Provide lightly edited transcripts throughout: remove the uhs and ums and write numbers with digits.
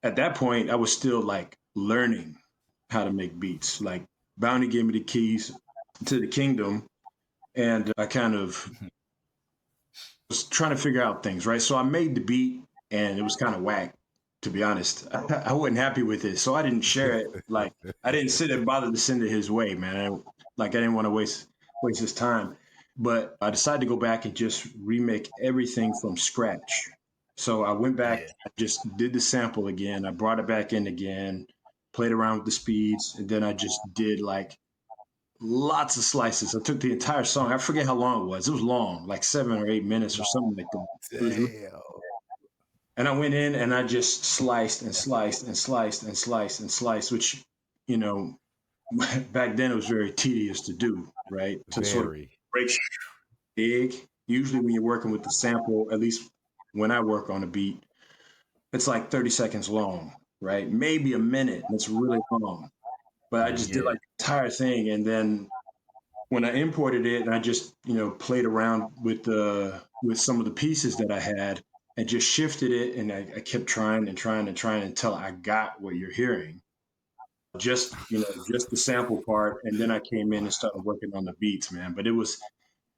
at that point, I was still like learning how to make beats. Like Bounty gave me the keys to the kingdom, and I kind of was trying to figure out things, right? So I made the beat, and it was kind of whack, to be honest. I wasn't happy with it, so I didn't share it. Like I didn't sit and bother to send it his way, man. I didn't want to waste his time. But I decided to go back and just remake everything from scratch. So I went back, Yeah. I just did the sample again. I brought it back in again, played around with the speeds, and then I just did like lots of slices. I took the entire song. I forget how long it was. It was long, like 7 or 8 minutes or something like that. Damn. And I went in and I just sliced and sliced and sliced and sliced and sliced, which, you know, back then it was very tedious to do, right? To sort of Very. break big. Usually when you're working with the sample, at least when I work on a beat, it's like 30 seconds long, right? Maybe a minute. That's really long. But I just did Yeah. like the entire thing. And then when I imported it and I just, played around with some of the pieces that I had and just shifted it and I kept trying and trying and trying until I got what you're hearing. Just the sample part. And then I came in and started working on the beats, man. But it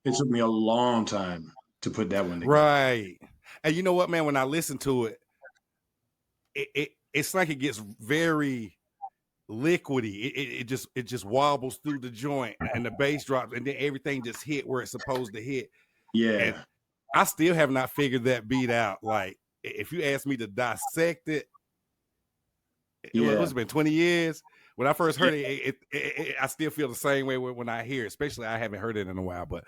took me a long time to put that one together. Right. And you know what, man? When I listen to it, it's like it gets very liquidy. It just wobbles through the joint, and the bass drops, and then everything just hit where it's supposed to hit. And Yeah. I still have not figured that beat out. Like, if you ask me to dissect it, it's been 20 years. When I first heard it, I still feel the same way when I hear it. Especially, I haven't heard it in a while. But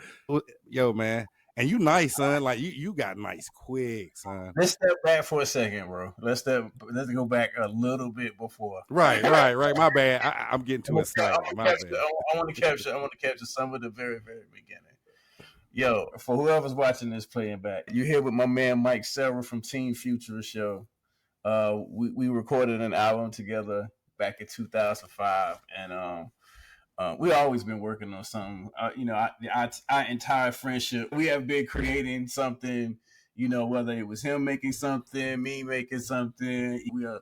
yo, man, and you nice, son. Like you got nice quick, son. Let's step back for a second, bro. Let's go back a little bit before. Right. My bad. I'm getting too excited. I want to capture some of the very, very beginning. Yo, for whoever's watching this playing back, you're here with my man Mike Sera from Team Futurists show. We recorded an album together back in 2005, and we always been working on something. Our entire friendship, we have been creating something. Whether it was him making something, me making something, we are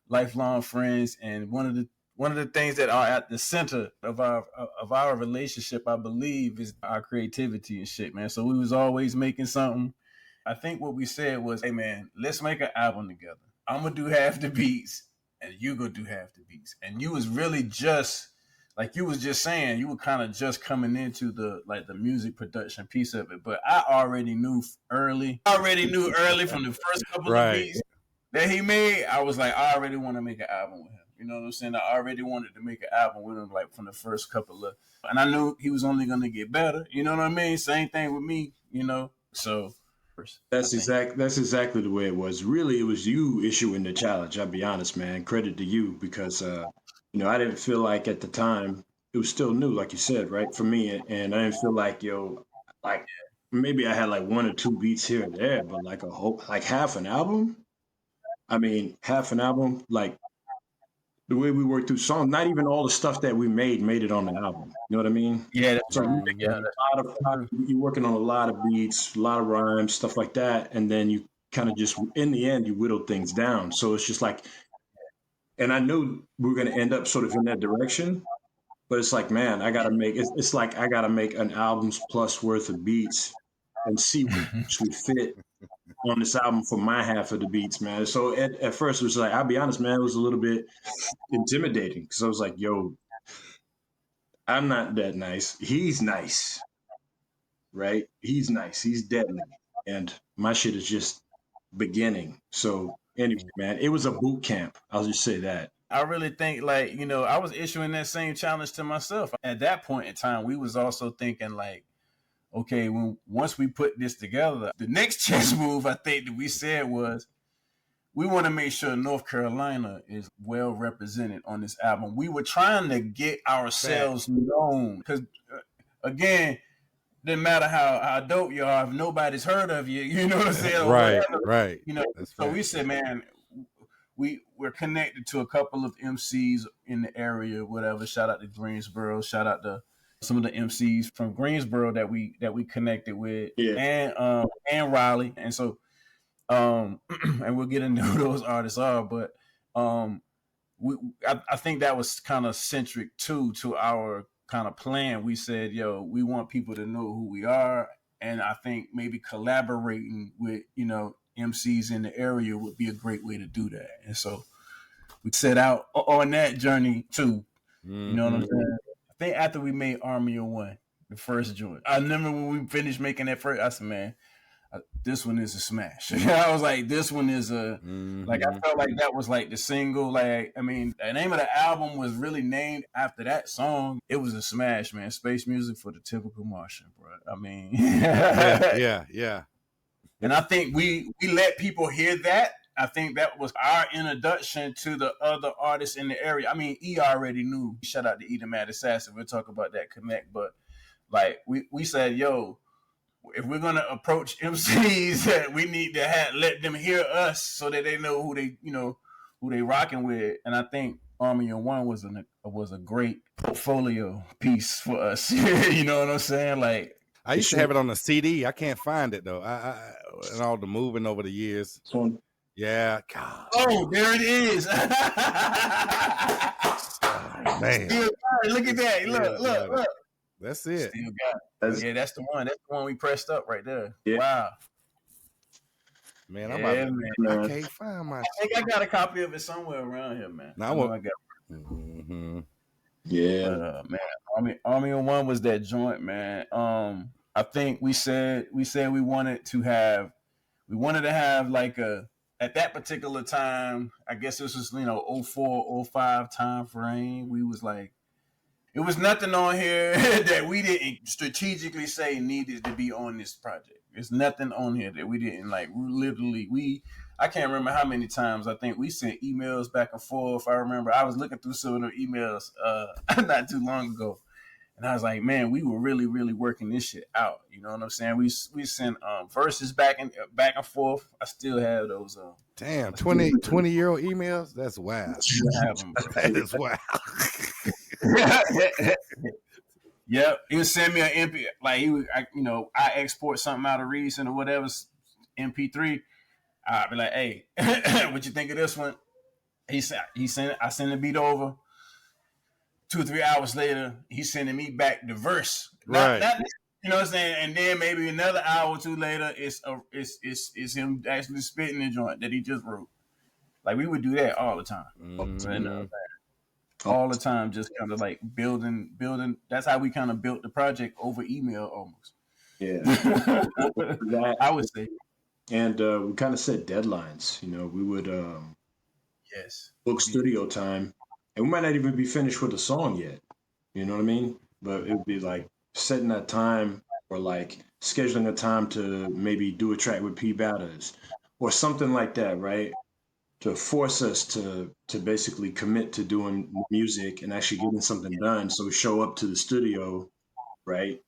lifelong friends. And one of the things that are at the center of our relationship, I believe, is our creativity and shit, man. So we was always making something. I think what we said was, hey man, let's make an album together. I'm gonna do half the beats and you gonna do half the beats. And you was really just like you was just saying, you were kind of just coming into the music production piece of it. But I already knew early from the first couple of beats that he made. I was like, I already want to make an album with him. You know what I'm saying? I already wanted to make an album with him, like from the first couple of, and I knew he was only gonna get better. You know what I mean? Same thing with me. So. That's exactly the way it was. Really, it was you issuing the challenge. I'll be honest, man. Credit to you because I didn't feel like at the time it was still new, like you said, right, for me, and I didn't feel like like maybe I had like one or two beats here and there, but like like half an album. I mean, half an album, like the way we worked through songs, not even all the stuff that we made it on the album. You know what I mean? Yeah. So you're working on a lot of beats, a lot of rhymes, stuff like that, and then you kind of just in the end you whittle things down. So it's just like, and I knew we were going to end up sort of in that direction, but it's like, man, I got to make it's like I got to make an album's plus worth of beats and see what actually fit on this album for my half of the beats, man. So at first it was like, I'll be honest, man, it was a little bit intimidating because I was like, yo, I'm not that nice. He's nice, right? He's nice. He's deadly. And my shit is just beginning. So anyway, man, it was a boot camp. I'll just say that. I really think I was issuing that same challenge to myself. At that point in time, we was also thinking like, okay, once we put this together, the next chess move I think that we said was we want to make sure North Carolina is well represented on this album. We were trying to get ourselves known because, again, didn't matter how dope you are if nobody's heard of you. You know what I'm saying? Right. So we said, man, we're connected to a couple of MCs in the area, whatever. Shout out to Greensboro. Shout out to some of the MCs from Greensboro that we connected with, and Raleigh. And so And we'll get into who those artists are, but I think that was kind of centric to our kind of plan. We said, yo, we want people to know who we are, and I think maybe collaborating with, you know, MCs in the area would be a great way to do that. And so we set out on that journey too. You know what I'm saying? I think after we made Army of One, the first joint, I remember when we finished making that first, I said, man, this one is a smash. I was like, this one is a, like, I felt like that was like the single. Like, I mean, the name of the album was really named after that song. It was a smash, man. Space music for the typical Martian, bro. I mean, yeah. And I think we let people hear that. I think that was our introduction to the other artists in the area. I mean, E already knew. Shout out to ethemadassassin. We'll talk about that connect, but like we said, yo, if we're gonna approach MCs, we need to let them hear us so that they know who they rocking with. And I think Army of One was a great portfolio piece for us. You know what I'm saying? Like, I used to have it on a CD. I can't find it though. I and all the moving over the years. Yeah. God. Oh, there it is. Man. Look at that. Look. That's it. Still got it. Yeah, that's the one. That's the one we pressed up right there. Yeah. Wow. Man, I can't find my. I think I got a copy of it somewhere around here, man. No, I got. Yeah. But, man, Army of One was that joint, man. I think we said we wanted to have like at that particular time, I guess this was, 04, 05 time frame. We was like, it was nothing on here that we didn't strategically say needed to be on this project. There's nothing on here that we didn't like. Literally, I can't remember how many times. I think we sent emails back and forth. I remember I was looking through some of the emails not too long ago, and I was like, man, we were really, really working this shit out. You know what I'm saying? We sent verses back and forth. I still have those. Damn, 20-year-old emails. That's wild. That is wild. Yep, he would send me an MP, like I export something out of Reason or whatever, MP3. I'd be like, hey, what you think of this one? I send the beat over. 2 or 3 hours later, he's sending me back the verse. Right. You know what I'm saying? And then maybe another hour or two later, it's him actually spitting the joint that he just wrote. Like, we would do that all the time. All the time, just kind of like building. That's how we kind of built the project over email almost. Yeah. I would say. And we kind of set deadlines. We would book studio time, and we might not even be finished with the song yet. You know what I mean? But it would be like setting that time, or like scheduling a time to maybe do a track with P Batters or something like that, right? To force us to basically commit to doing music and actually getting something done. So we show up to the studio, right,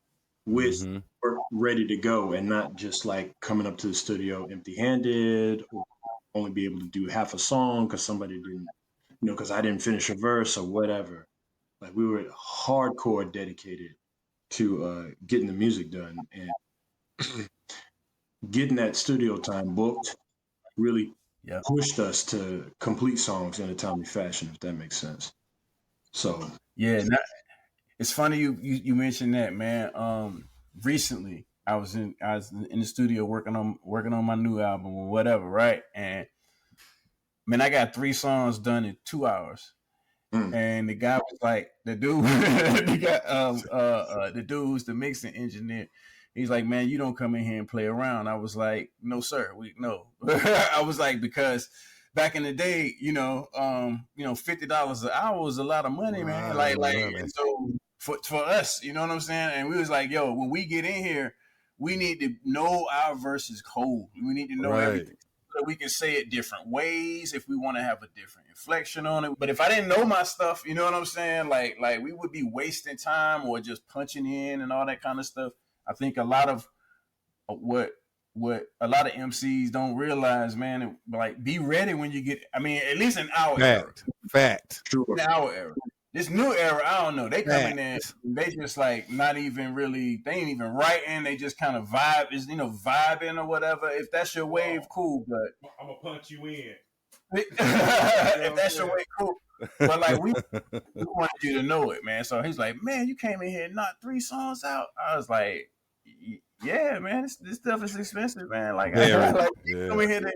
with work ready to go, and not just like coming up to the studio empty-handed, or only be able to do half a song because somebody didn't, because I didn't finish a verse or whatever. Like, we were hardcore dedicated to getting the music done, and getting that studio time booked really pushed us to complete songs in a timely fashion, if that makes sense. So yeah, it's funny you mentioned that, man. Recently I was in the studio working on my new album or whatever, right? And man, I got 3 songs done in 2 hours. And the guy was like, the dude who's the mixing engineer. He's like, man, you don't come in here and play around. I was like, no, sir, no. I was like, because back in the day, $50 an hour was a lot of money, man. Like, so for us, you know what I'm saying? And we was like, yo, when we get in here, we need to know our verses cold. We need to know everything. So we can say it different ways if we want to have a different inflection on it. But if I didn't know my stuff, you know what I'm saying? Like we would be wasting time or just punching in and all that kind of stuff. I think a lot of what a lot of MCs don't realize, man, like, be ready when you get, I mean, at least in our era. Fact. In our era. This new era, I don't know. They come in there, they just like not even really. They ain't even writing. They just kind of vibing or whatever. If that's your wave, cool. But I'm gonna punch you in. If that's your way, cool. But like we wanted you to know it, man. So he's like, man, you came in here and knocked 3 songs out. I was like, yeah, man, this stuff is expensive, man. Like, you come in here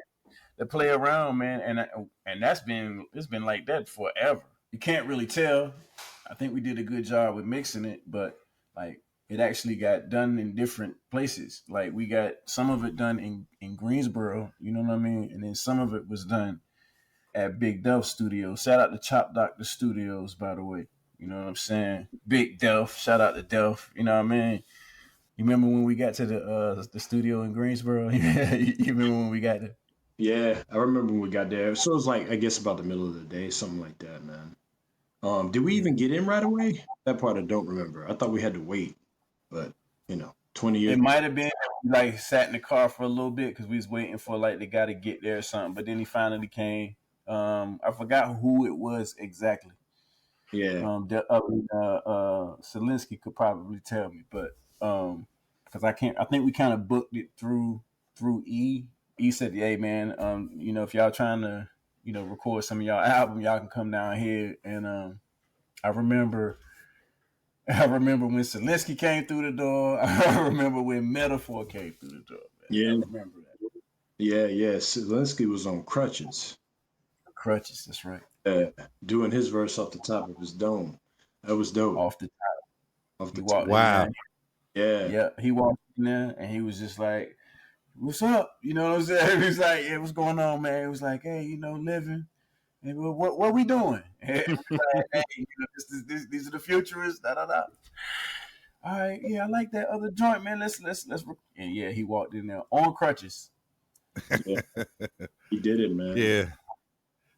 to play around, man, and it's been like that forever. You can't really tell. I think we did a good job with mixing it, but like it actually got done in different places. Like we got some of it done in Greensboro, you know what I mean, and then some of it was done at Big Delph Studios. Shout out to Chop Doctor Studios, by the way. You know what I'm saying? Big Delph. Shout out to Delph. You know what I mean? You remember when we got to the studio in Greensboro? You remember when we got there? Yeah, I remember when we got there. So it was like, I guess about the middle of the day, something like that, man. Did we even get in right away? That part I don't remember. I thought we had to wait, but 20 years. It might have been like sat in the car for a little bit because we was waiting for like the guy to get there or something. But then he finally came. I forgot who it was exactly. Yeah. Selinsky could probably tell me, but because I think we kind of booked it through E. E said, "Hey man, if y'all trying to record some of y'all album, y'all can come down here." And I remember when Selinsky came through the door. I remember when Metaphor came through the door. Man. Yeah, I remember that. Yeah. Selinsky was on crutches. Crutches, that's right. Doing his verse off the top of his dome. That was dope. Off the top. Wow. Yeah. He walked in there and he was just like, "What's up?" You know what I'm saying? He was like, "Yeah, what's going on, man?" He was like, "Hey, living. And what we doing?" Like, "Hey, these are the futurists. Da da da." All right, yeah, I like that other joint, man. Let's. And yeah, he walked in there on crutches. Yeah. He did it, man. Yeah.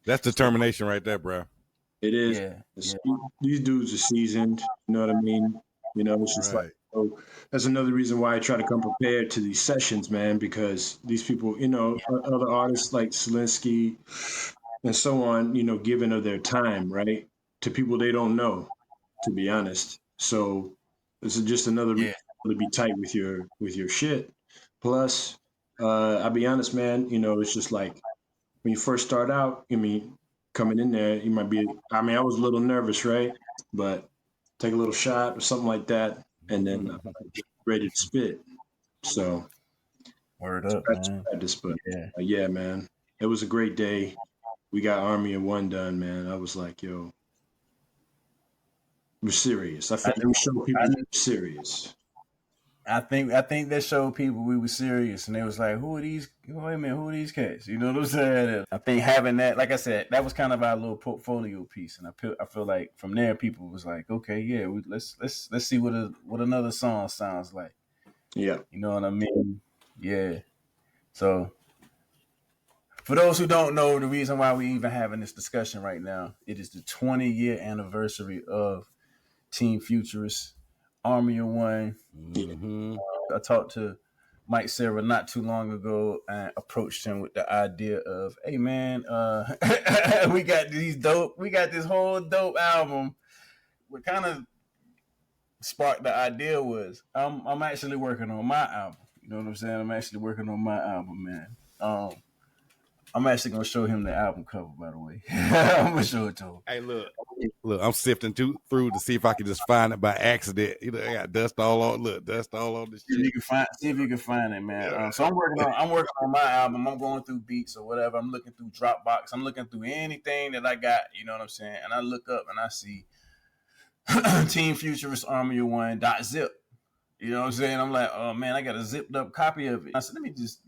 That's determination right there, bro. It is. Yeah. These dudes are seasoned. You know what I mean? It's just right. Like, that's another reason why I try to come prepared to these sessions, man, because these people, other artists like Selinsky and so on, giving of their time, right, to people they don't know, to be honest. So this is just another reason to be tight with your shit. Plus, I'll be honest, man, it's just like, when you first start out, coming in there, you might be, I was a little nervous, right? But take a little shot or something like that, and then ready to spit. So, word up, man. Practice, but yeah, man, it was a great day. We got Army of One done, man. I was like, yo, we're serious. I think we showed people we're serious. I think that showed people we were serious, and they was like, "Who are these? Wait a minute, who are these cats?" You know what I'm saying? I think having that, like I said, that was kind of our little portfolio piece, and I feel like from there, people was like, "Okay, yeah, let's see what another song sounds like." Yeah, you know what I mean? Yeah. So, for those who don't know, the reason why we even having this discussion right now, it is the 20-year anniversary of Team Futurists. Army of One. Mm-hmm. I talked to Mike Sera not too long ago and approached him with the idea of, "Hey man, we got this whole dope album." What kind of sparked the idea was I'm actually working on my album. You know what I'm saying? I'm actually working on my album, man. I'm actually gonna show him the album cover, by the way. I'm gonna show it to him. Hey, look, I'm sifting through to see if I can just find it by accident. I got dust all on this shit. See if you can find it, man. Yeah. So I'm working on my album. I'm going through beats or whatever. I'm looking through Dropbox. I'm looking through anything that I got. You know what I'm saying? And I look up and I see Team Futurist Army of One .zip. You know what I'm saying? I'm like, oh man, I got a zipped up copy of it. I said, let me just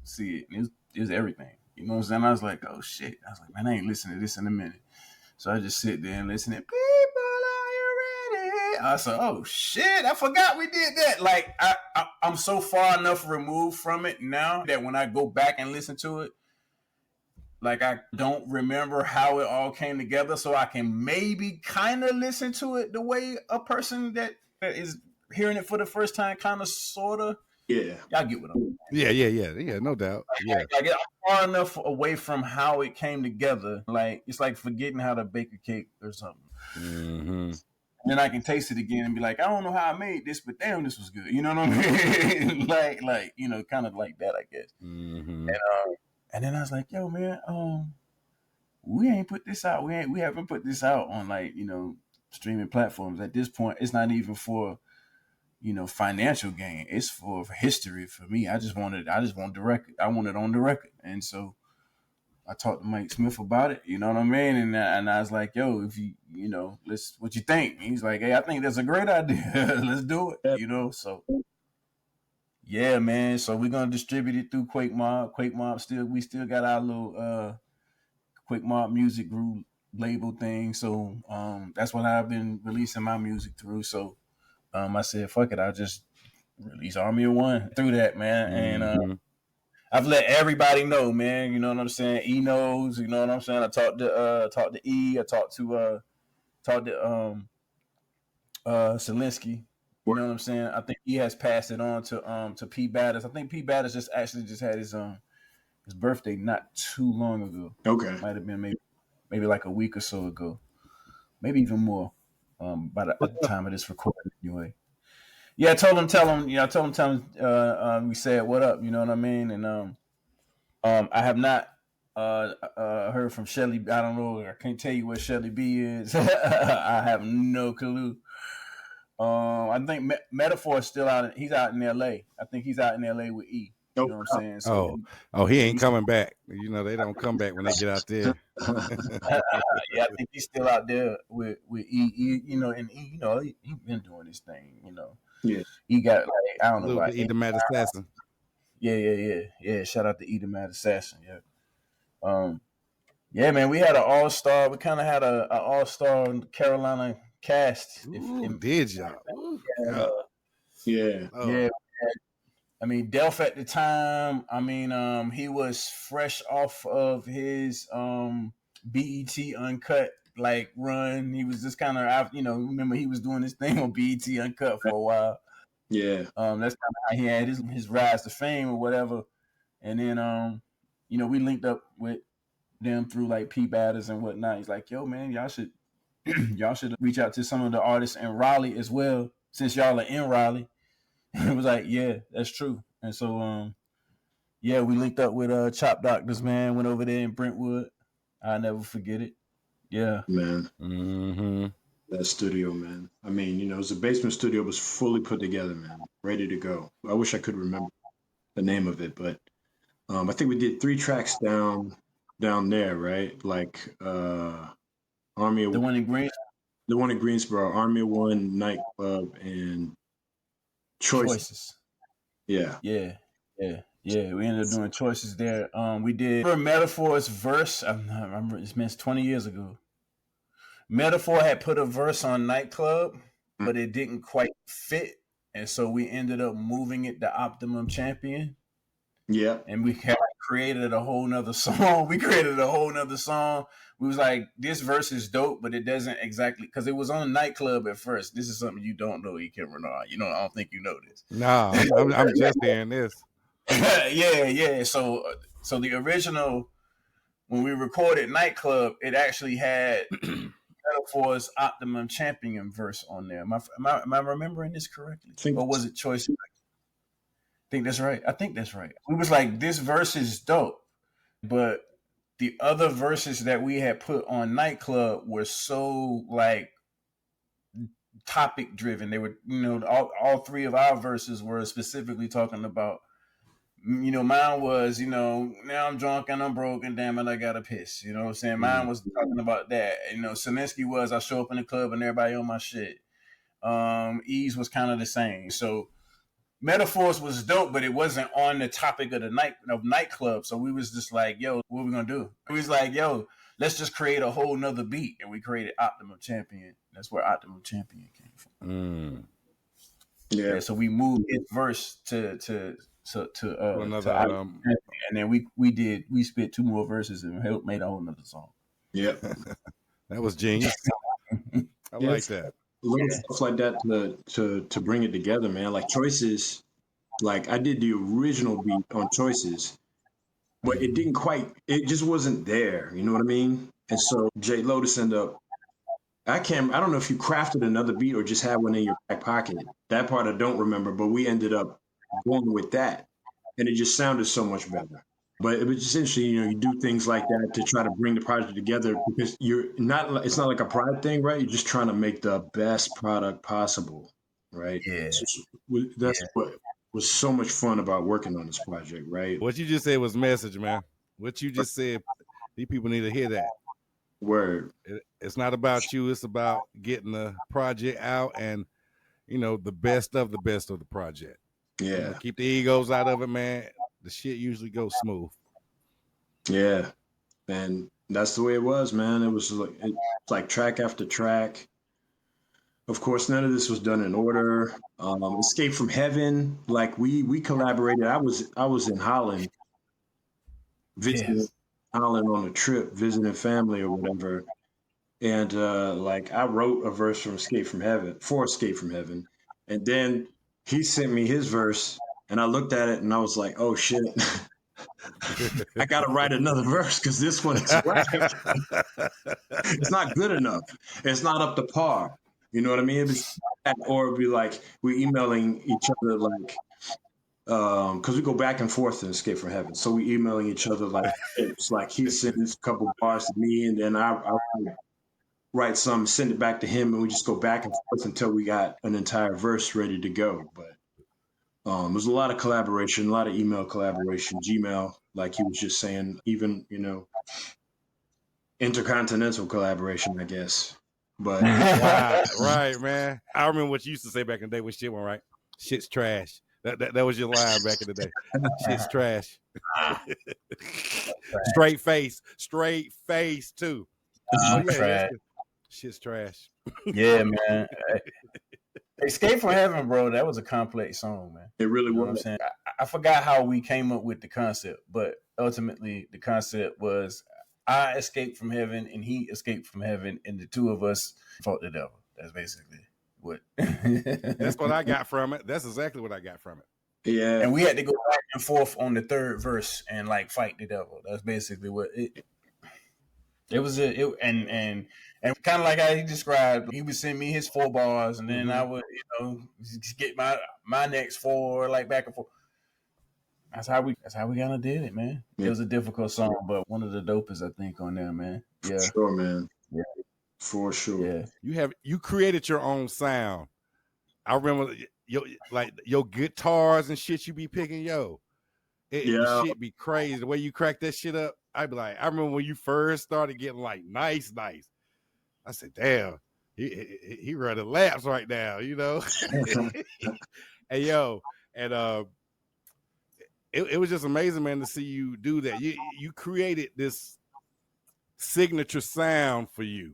see it. It was everything. You know what I'm saying? I was like, oh shit. I was like, man, I ain't listening to this in a minute. So I just sit there and listen to People, Are You Ready? I said, oh shit, I forgot we did that. Like, I'm so far enough removed from it now that when I go back and listen to it, like I don't remember how it all came together. So I can maybe kind of listen to it the way a person that is hearing it for the first time kind of, sort of. Yeah. Y'all get what I'm saying. Yeah, no doubt. Yeah. Like, I'm far enough away from how it came together. Like, it's like forgetting how to bake a cake or something. Mm-hmm. And then I can taste it again and be like, I don't know how I made this, but damn, this was good. You know what I mean? like you know, kind of like that, I guess. Mm-hmm. And then I was like, yo, man, we ain't put this out. We haven't put this out on like, you know, streaming platforms. At this point, it's not even for, you know, financial gain. It's for history for me. I just want the record. I want it on the record. And so I talked to Mike Smith about it. You know what I mean? And I was like, yo, if you know, what you think? And he's like, hey, I think that's a great idea. Let's do it. You know, so yeah, man. So we're gonna distribute it through Quake Mob. We still got our little Quake Mob Music Group label thing. So that's what I've been releasing my music through. So I said, fuck it, I'll just release Army of One through that, man. And I've let everybody know, man. You know what I'm saying? E knows, you know what I'm saying? I talked to E, I talked to Selinsky. You know what I'm saying? I think he has passed it on to P Badders. I think P Badders just had his birthday not too long ago. Okay. Might have been maybe like a week or so ago. Maybe even more. At the time of this recording anyway. Yeah, I told him, tell him, we said what up, you know what I mean? And I have not heard from Shelly. I don't know. I can't tell you where Shelly B is. I have no clue. I think Metaphor is still out. He's out in L.A. I think he's out in L.A. with E. You know what I'm saying? So he ain't coming back. You know, they don't come back when they get out there. Yeah, I think he's still out there with E. You know, and E, you know, he been doing this thing. You know, yeah. He got like I don't know about ethemadassassin. Yeah. Shout out to ethemadassassin. Yeah. Yeah, man, we had an all-star. We kind of had an all-star Carolina cast. Did y'all? Yeah. Yeah. I mean, Delph at the time, I mean, he was fresh off of his BET Uncut like run. He was just kind of, you know, remember he was doing this thing on BET Uncut for a while. Yeah. That's kind of how he had his rise to fame or whatever. And then, you know, we linked up with them through like P Batters and whatnot. He's like, yo, man, y'all should reach out to some of the artists in Raleigh as well, since y'all are in Raleigh. It was like, yeah, that's true. And so, yeah, we linked up with Chop Doctors, man. Went over there in Brentwood. I'll never forget it. Yeah, man. Mm-hmm. That studio, man. I mean, you know, the basement studio was fully put together, man, ready to go. I wish I could remember the name of it, but I think we did 3 tracks down there, right? Like Army of the one in Greensboro. The one in Greensboro, Army of One nightclub, and Choices. Yeah. We ended up doing Choices there. We did Metaphor's verse. I remember it's been 20 years ago. Metaphor had put a verse on Nightclub, but it didn't quite fit, and so we ended up moving it to Optimum Champion. Yeah. And we created a whole nother song. We was like, this verse is dope, but it doesn't exactly, because it was on Nightclub at first. This is something you don't know, Renard. You know, I don't think you know this. No, I'm just hearing this. Yeah. So the original, when we recorded Nightclub, it actually had Metaphor's Optimum Champion verse on there. Am I remembering this correctly? Or was it Choice? I think that's right. We was like, this verse is dope, but the other verses that we had put on Nightclub were so like topic driven. They were, you know, all 3 of our verses were specifically talking about, you know, mine was, you know, now I'm drunk and I'm broke and damn it, I gotta piss. You know what I'm saying? Mine was talking about that. You know, Selinsky was, I show up in the club and everybody on my shit. Ease was kind of the same. So Metaphors was dope, but it wasn't on the topic of Nightclub. So we was just like, yo, what we gonna do? We was like, yo, let's just create a whole nother beat. And we created Optimum Champion. That's where Optimum Champion came from. Yeah. So we moved his verse to another and then we spit 2 more verses and made a whole nother song. Yep. That was genius. I like that. Little stuff like that to bring it together, man. Like Choices, like I did the original beat on Choices, but it just wasn't there. You know what I mean? And so Jade Lotus ended up I don't know if you crafted another beat or just had one in your back pocket. That part I don't remember, but we ended up going with that. And it just sounded so much better. But it was just interesting, you do things like that to try to bring the project together because it's not like a pride thing, right? You're just trying to make the best product possible, right? Yeah. That's what was so much fun about working on this project, right? What you just said was message, man. What you just said, these people need to hear that. Word. It's not about you. It's about getting the project out and, the best of the project. Yeah. Keep the egos out of it, man. The shit usually goes smooth. Yeah. And that's the way it was, man. It was like track after track. Of course, none of this was done in order. Escape from Heaven, like we collaborated. I was in Holland, visiting Holland on a trip, visiting family or whatever, and like I wrote a verse for Escape from Heaven, and then he sent me his verse, and I looked at it and I was like, oh shit. I gotta write another verse because this one is whack. It's not good enough. It's not up to par. You know what I mean? Or it'd be like we're emailing each other like because we go back and forth in Escape from Heaven. So we emailing each other like it's like he sends a couple bars to me and then I write some, send it back to him, and we just go back and forth until we got an entire verse ready to go. But there's a lot of collaboration, a lot of email collaboration, Gmail, like he was just saying, even, intercontinental collaboration, I guess. But right, man. I remember what you used to say back in the day when shit went right. Shit's trash. That was your line back in the day. Shit's trash. Straight face too. Shit's trash. Yeah, man. Escape from Heaven, bro. That was a complex song, man. It really was. What I'm saying? I forgot how we came up with the concept, but ultimately the concept was I escaped from heaven and he escaped from heaven, and the two of us fought the devil. That's basically what. That's what I got from it. That's exactly what I got from it. Yeah. And we had to go back and forth on the third verse and like fight the devil. That's basically what it was. And kind of like how he described, he would send me his 4 bars, and then I would, get my next 4, like back and forth. That's how we kind of did it, man. Yeah. It was a difficult song, but one of the dopest, I think, on there, man. Yeah, for sure, man. Yeah, for sure. Yeah, you created your own sound. I remember your guitars and shit you be picking, the shit be crazy. The way you crack that shit up, I'd be like, I remember when you first started getting like nice. I said, damn, he running laps right now, And it was just amazing, man, to see you do that. You created this signature sound for you.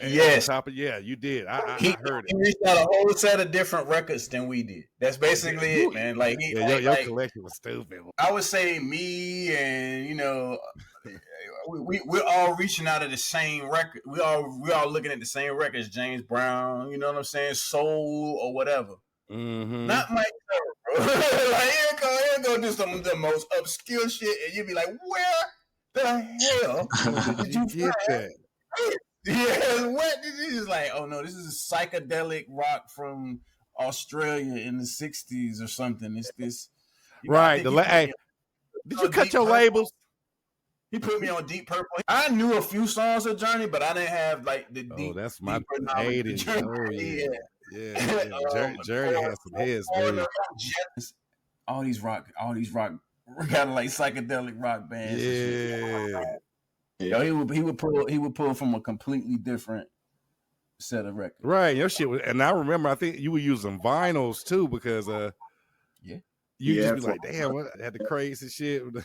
Yes. You did. I heard it. He reached out a whole set of different records than we did. That's basically it, man. Like your collection was stupid. I would say me and we're all reaching out at the same record. We're all looking at the same records. James Brown, you know what I'm saying? Soul or whatever. Mm-hmm. Not Mike Terror, bro. Like he'll go do some of the most obscure shit, and you'll be like, where the hell did you get that? Yeah, what? This is like, oh no, this is psychedelic rock from Australia in the 60s or something. It's this, right? Did you cut your labels? He put me on Deep Purple. I knew a few songs of Journey, but I didn't have like the deep. Oh, that's my 80s. Oh yeah. Journey has some hits, baby. All these rock, kind of like psychedelic rock bands. Yeah. Yo, he would pull from a completely different set of records. Right, your shit was, and I remember I think you were using vinyls too because you just be like, damn, what had the crazy shit. You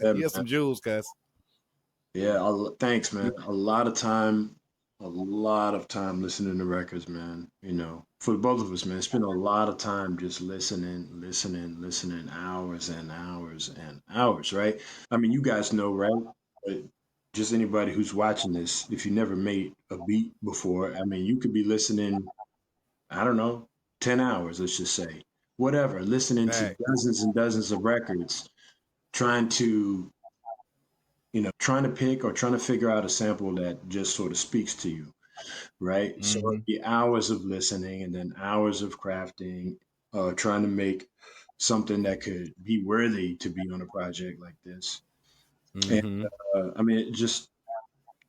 had some jewels, guys. Yeah, thanks, man. A lot of time listening to records, man. For both of us, man, spend a lot of time just listening, hours and hours and hours, right? I mean, you guys know, right? But just anybody who's watching this, if you never made a beat before, I mean, you could be listening, I don't know, 10 hours, let's just say, whatever, listening to dozens and dozens of records, trying to pick or trying to figure out a sample that just sort of speaks to you. right? So it'd be hours of listening and then hours of crafting, trying to make something that could be worthy to be on a project like this. And I mean, just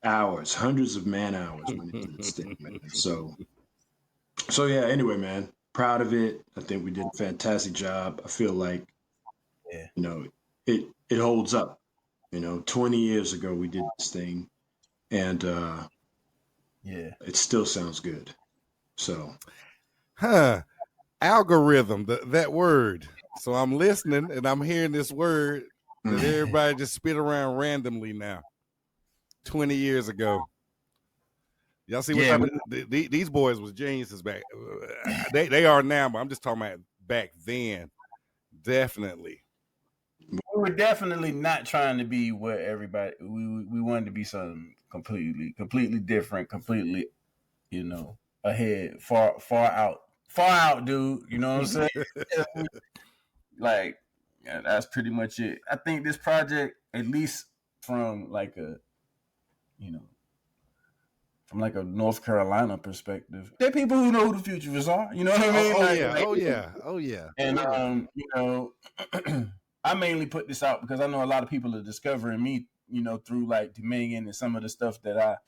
hours, hundreds of man hours went into this thing, man. So yeah. Anyway, man, proud of it. I think we did a fantastic job. I feel like, Yeah. you know, it holds up. 20 years ago we did this thing, and Yeah. it still sounds good. So, algorithm, that word. So I'm listening and I'm hearing this word that everybody just spit around randomly now. 20 years ago. Y'all see what type of, these boys was geniuses back. They are now, but I'm just talking about back then. Definitely. We were definitely not trying to be what everybody. We wanted to be something completely different, completely, ahead, far out, dude. You know what I'm saying? Like, yeah, that's pretty much it. I think this project, at least from like a North Carolina perspective, they're people who know who the Futurists are. You know what I mean? Oh yeah. And I mainly put this out because I know a lot of people are discovering me, through like Dominion and some of the stuff that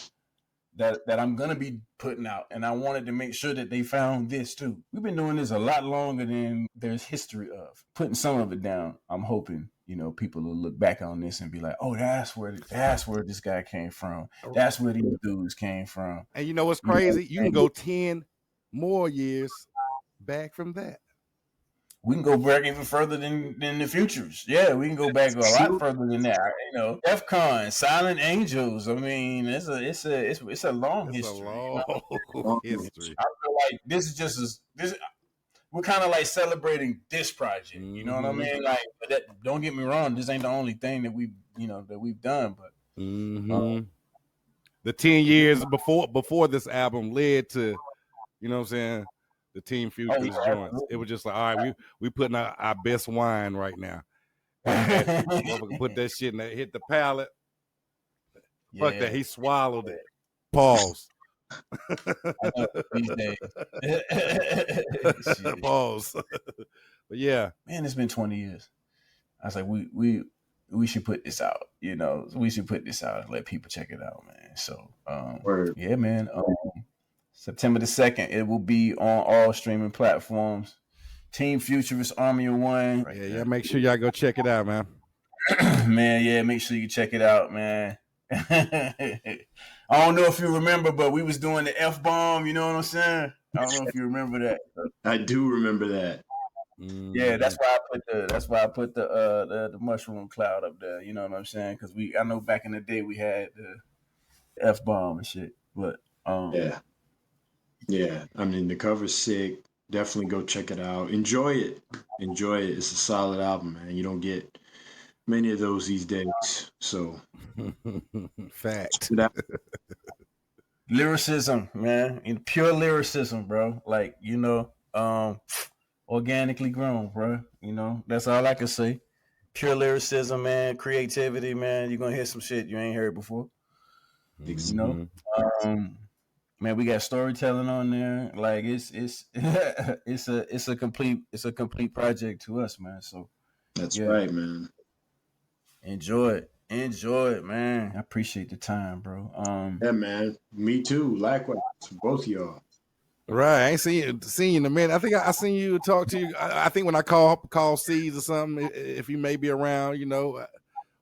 I'm gonna be putting out, and I wanted to make sure that they found this too. We've been doing this a lot longer than there's history of. Putting some of it down, I'm hoping people will look back on this and be like, oh, that's where this guy came from. That's where these dudes came from. And you know what's crazy? You can go 10 more years back from that. We can go back even further than the Futurists. Yeah, we can go back a lot further than that. DEFCON, Silent Angels. I mean, it's a long history. Long history. I feel like this is just this. We're kind of like celebrating this project. You know what I mean? Like, but don't get me wrong. This ain't the only thing that we've done. But the 10 years before this album led to, you know what I'm saying, the Team Futurists joints. It was just like, all right, we putting out our best wine right now. Put that shit in there, hit the palate. Yeah. Fuck that, he swallowed it. Pause. These days. Pause. But yeah, man, it's been 20 years. I was like, we should put this out. We should put this out and let people check it out, man. So, yeah, man. September the 2nd, it will be on all streaming platforms. Team Futurists, Army of One. Right, yeah, make sure y'all go check it out, man. Man, yeah, make sure you check it out, man. I don't know if you remember, but we was doing the F-bomb, you know what I'm saying? I don't know if you remember that. I do remember that. Yeah, that's why I put the mushroom cloud up there, you know what I'm saying? Because I know back in the day we had the F-bomb and shit. But yeah. I mean, the cover's sick. Definitely go check it out. Enjoy it. It's a solid album, man. You don't get many of those these days. So, fact. Lyricism, man, and pure lyricism, bro. Like, organically grown, bro. That's all I can say. Pure lyricism, man. Creativity, man. You're gonna hear some shit you ain't heard before. Man, we got storytelling on there. Like it's a complete project to us, man. So that's right, man. Enjoy it, man. I appreciate the time, bro. Yeah, man. Me too. Likewise, both of y'all. Right, I ain't seen you in a minute. I think I seen you talk to you. I think when I call C's or something, if you may be around,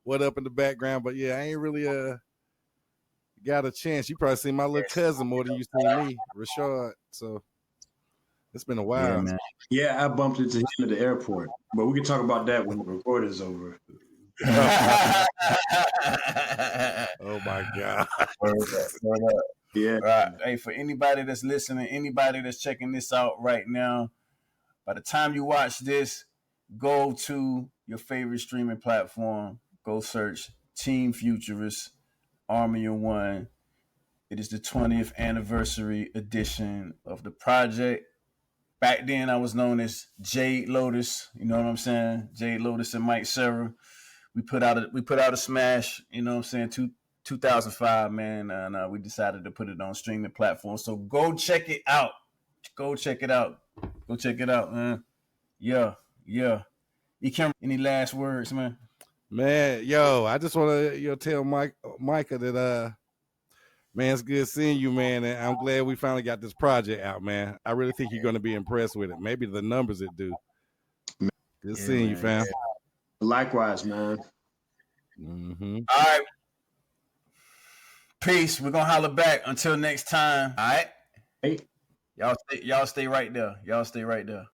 what up in the background. But yeah, I ain't really got a chance. You probably seen my little cousin more than you seen me, Rashad. So it's been a while. Yeah, man. Yeah, I bumped into him at the airport, but we can talk about that when the recording's over. Oh my God. Yeah. Right. Hey, for anybody that's listening, anybody that's checking this out right now, by the time you watch this, go to your favorite streaming platform. Go search Team Futurists, Army of One. It is the 20th anniversary edition of the project. Back then, I was known as Jade Lotus. You know what I'm saying? Jade Lotus and Mike Sera. We put out a smash. You know what I'm saying? 2005, man, and we decided to put it on streaming platforms. So go check it out. Go check it out. Go check it out, man. Yeah. You can't. Any last words, man? Man, yo, I just want to tell Micah that man, it's good seeing you, man, and I'm glad we finally got this project out, man. I really think you're going to be impressed with it. Maybe the numbers it do. Good seeing you, fam. Yeah. Likewise, man. Mm-hmm. All right. Peace. We're gonna holler back. Until next time. All right. Hey. Y'all stay right there.